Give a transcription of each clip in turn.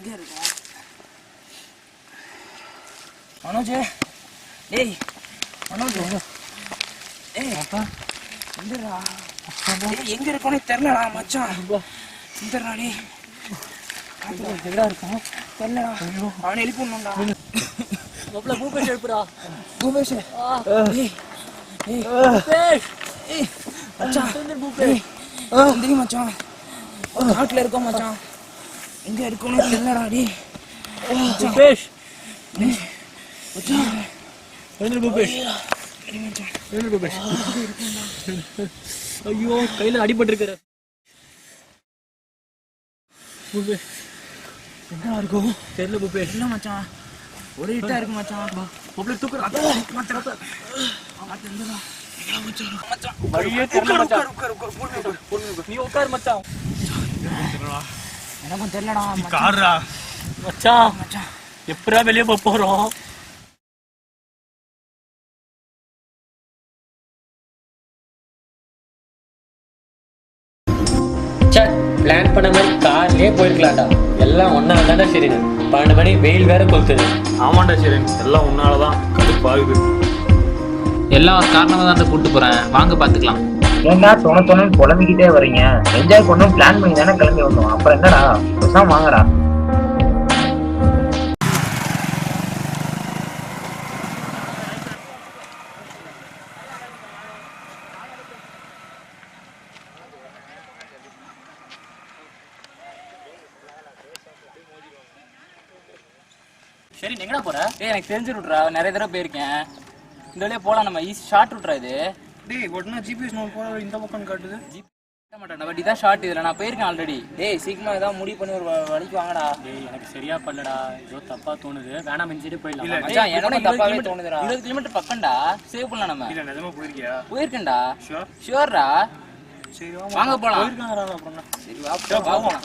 எங்க இருக்கும் மனோஜ்? டேய் மனோஜ், டேய் எங்கடா? டேய் எங்க இருக்கோனே தெரியலடா மச்சான். எங்கடா டேய்? எங்கடா இருக்கோம் தெரியலடா. அவனை எழுப்பிடணும்டா. மாப்ள பூபேஷ் எழுப்புடா. பூபேஷ் டேய் டேய் பூபேஷ் ஏய் மச்சான் பூபேஷ் எந்திரி மச்சான். காட்டுல இருக்கோம் மச்சான். எங்க இருக்கோனே தெரியலடா டேய். பூபேஷ் மச்சான் எழுந்து பூபேஷ். எழுந்து பூபேஷ். ஐயோ கையில அடிபட்டிருக்கிற பூபேஷ். எங்கடா இருக்கும் தெரியல பூபேஷ். இல்ல மச்சான், ஒரே இட்டா இருக்கு மச்சான். மாப்ள தூக்குறா. நீ உட்காரு மச்சான். எனக்கும் தெரியலடா கார்ரா மச்சான். மச்சான் எப்படா வெளியே போறோம்? பிளான் பண்ண மாதிரி கார்லயே போயிருக்கலாம்டா. எல்லாம் ஒன்னா தானே சரி. 12 மணி வெயில் வேற கொளுத்துது. ஆமாண்டா சரி, எல்லாம் உன்னாலதான் கடுப்பாகுது. எல்லாம் காரணமாக தான் கூப்பிட்டு போறேன், வாங்க பாத்துக்கலாம். ஏன்னா தோணு புலம்பிக்கிட்டே வரீங்க. என்ஜாய் பண்ணணும் பிளான் பண்ணி தானே கிளம்பி வந்தோம். அப்புறம் என்னடா பேசாம வாங்கடா. சரி எங்கடா போற? டேய் எனக்கு தெரிஞ்சு விட்றா, நிறைய தடவை போயிருக்கேன். இந்த வழியா போலாம். நம்ம ஈஸி ஷார்ட் விட்றா இது. டேய் உடனே ஜிபிஎஸ் நோட் போற இந்த பக்கம் காட்டுது. ஜிபே மாட்டேன் பட் இதான் ஷார்ட். இதுல நான் போயிருக்கேன் ஆல்ரெடி. டேய் சீக்கிரமா ஏதாவது முடிவு பண்ணி ஒரு வழிக்கு வாங்கடா. டேய் எனக்கு சரியா பண்ணலடா, ஏதோ தப்பா தோணுது. வேணாம் மெஞ்சிட்டு போயிடலாம். இல்ல, மச்சான் எனக்கு தப்பாவே தோணுதுடா. 20 கிலோமீட்டர் பக்கம்டா. சேவ் பண்ணலாம் நம்ம. இல்ல நிஜமா போயிருக்கியா? போயிருக்கேன்டா. ஷூர்? ஷூர்ரா. சரி வாங்க போலாம். போயிருக்காங்கடா அப்புறம். சரி வா போலாம்.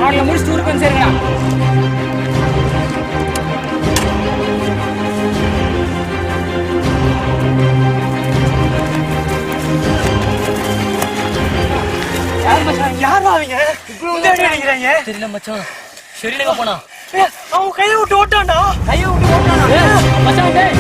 அவனை முடிச்சுட்டு ஊருக்கு வந்து சேருங்கடா. யார் அவங்க தெரியல மச்சான். சரி நீங்க போனா அவன் கையை விட்டு ஓட்டான்டா. கையை விட்டு ஓட்டானா மச்சான். டேய்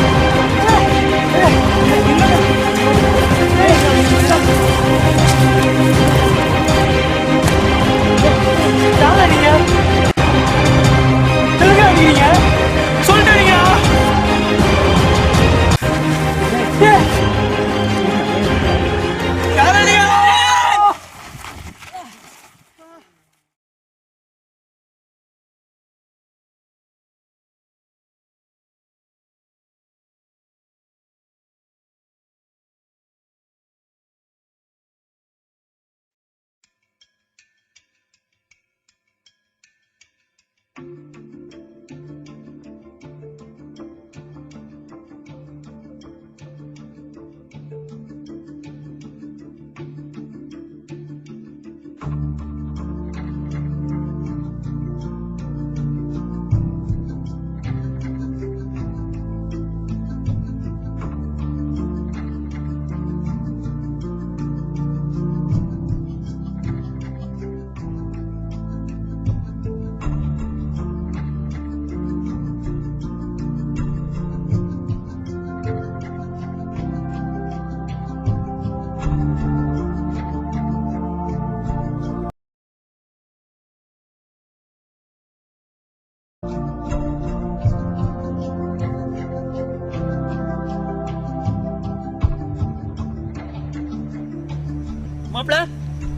மாப்ள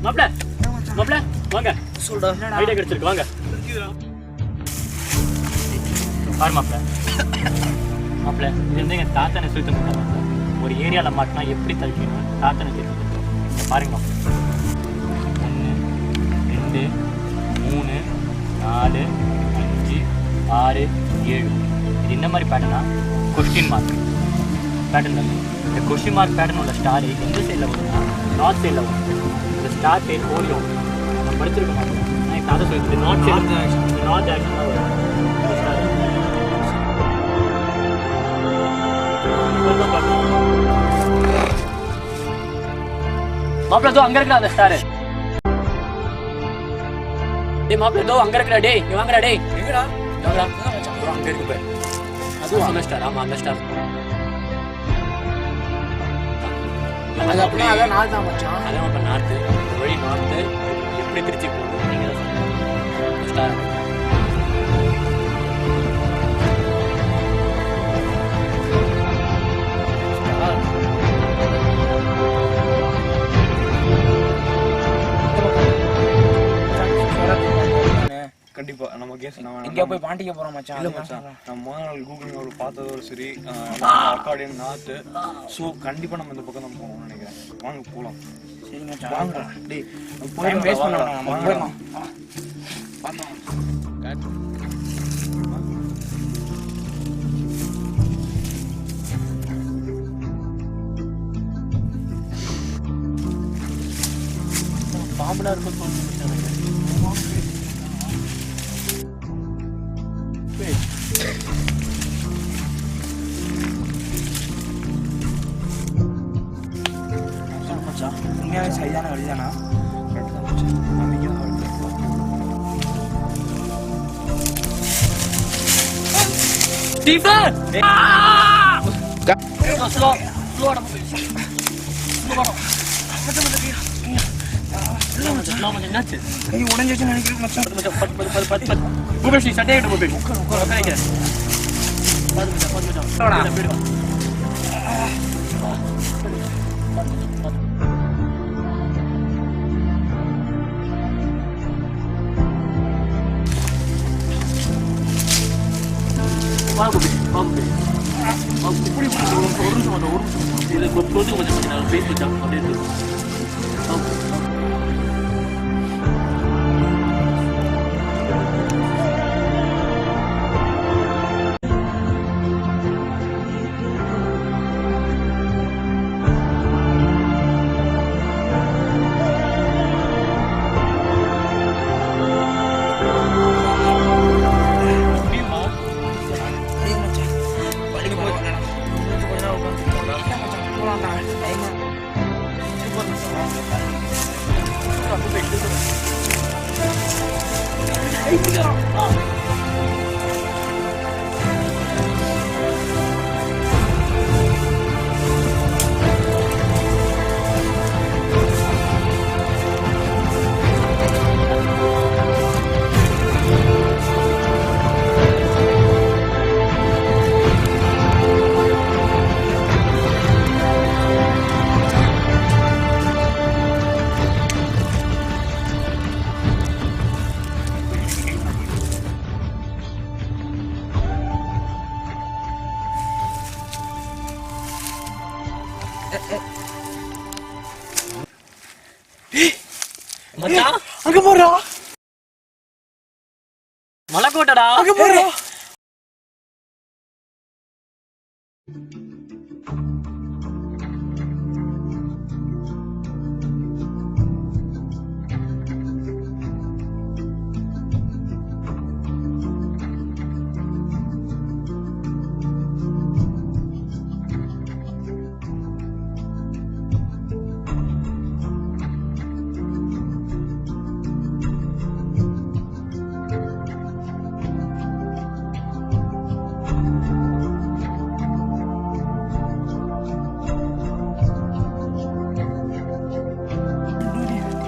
மாப்ள மாப்ள வாங்க சொல்டா ஐடியா கிடைச்சிருக்கு வாங்க பாரு மாப்ள மாப்ள இது வந்து எங்க தாத்தனை சுத்த மாட்டாங்க ஒரு ஏரியால மாட்டினா எப்படி தள்ளிக்கணும் தாத்தனை சுத்த பாருங்க மாப்ள 1 2 3 4 5 6 7 இது என்ன மாதிரி பேட்டர்னா கொஸ்டின் மார்க் பேட்டர்ன் இந்த கொஸ்டின் மார்க் பேட்டர்ன் உள்ள ஸ்டார் எந்த சைடில் வரும்னா நார்த் சைடில் வரும் இந்த ஸ்டார் சைட் ஓடியோ நம்ம படிச்சிருக்க மாட்டோம் நான் இப்போ அதை சொல்லிட்டு நார்த் சைடு நார்த் ஆக்ஷன் தான் வரும் மாப்பிள்ள தோ அங்க இருக்கிற அந்த ஸ்டார் டேய் மாப்பிள்ள தோ அங்க இருக்கிற டேய் நீ வாங்கடா டேய் எங்கடா எங்கடா அங்க இருக்கு பாரு அதுவும் அந்த ஸ்டார் ஆமா அந்த ஸ்டார் அது அப்படியே அதான் நார்த் தான் மச்சான் அதான் அப்ப நார்த் இந்த வழி நார்த் எப்படி திருச்சி போகுது நீங்க தான் சொல்லுங்க ஸ்டார் கண்டிப்பா நம்ம கேஸ் எங்க போய் பாண்டிக்க போறோம் மச்சான் இல்ல மச்சான் நம்ம முதல் நாள் கூகுள் பார்த்ததோட சரி அக்கார்டியன் நார்த்து ஸோ கண்டிப்பா நம்ம இந்த பக்கம் தான் போகணும்னு நினைக்கிறேன் வாங்க போகலாம் சரி மச்சான் வாங்க டேய் டைம் வேஸ்ட் பண்ணலாம் நம்ம போலாம் பாம்புல இருக்கும் சொல்லுங்க மச்சான் உண்மையாவே சரியான வழிதானா ஸ்டீஃபன் ஸ்லோ என்னாச்சு கை உடைஞ்சிச்சு நினைக்கிறேன் மச்சான் பூபேஷ் சட்டை எடுத்து பூபேஷ் உட்கார அங்க போறா மலைக்கோட்டடா பார்க்க போறேன்.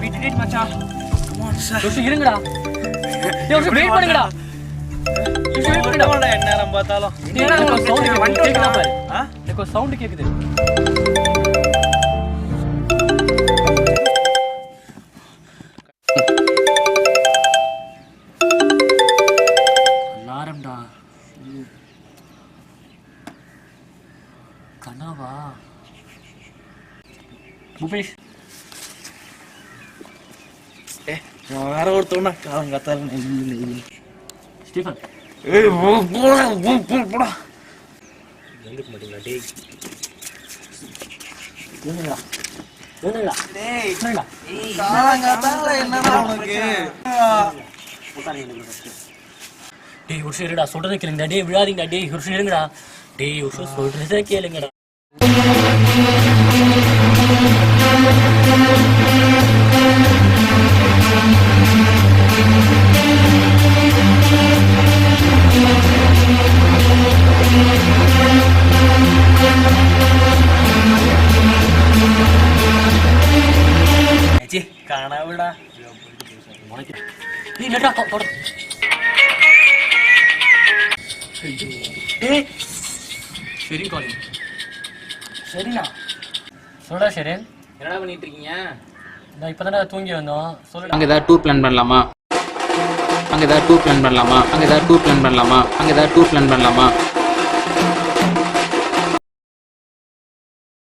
விட்டுட்டு மச்சான். இருங்கடா. வெயிட் பண்ணுங்கடா. என்ன நேரம் பார்த்தாலும் சவுண்ட் கேக்குதா பாரு. எனக்கு ஒரு சவுண்ட் கேக்குது. அலாரம்டா. கனவா? பூபேஷ் வேற ஒருத்தவனா காலம் கத்தால ஸ்டீஃபன் போடா. எழுந்துக்க மாட்டீங்களா? டேய் எழுந்துங்கடா. எழுந்துங்கடா. டேய் எழுந்துங்கடா. காலம் கத்தால என்னடா உனக்கு? டேய் ஒரு இருடா, சொல்றதை கேளுங்கடா. டேய் விழாதீங்கடா. டேய் ஒரு இருங்கடா. டேய் ஒரு சொல்றதை கேளுங்கடா. கனவுடா. நீ நட்டா தொட. டேய் ஷெரின் காலிங். சரிண்ணா. சொல்லுடா ஷெரின். என்னடா பண்ணிட்டு இருக்கீங்க? நான் இப்பதானே தூங்கி வந்தோம். சொல்லுடா. அங்க ஏதாவது டூர் பிளான் பண்ணலாமா? அங்க ஏதாவது டூர் பிளான் பண்ணலாமா? அங்க ஏதாவது டூர் பிளான் பண்ணலாமா? அங்க ஏதாவது டூர் பிளான் பண்ணலாமா?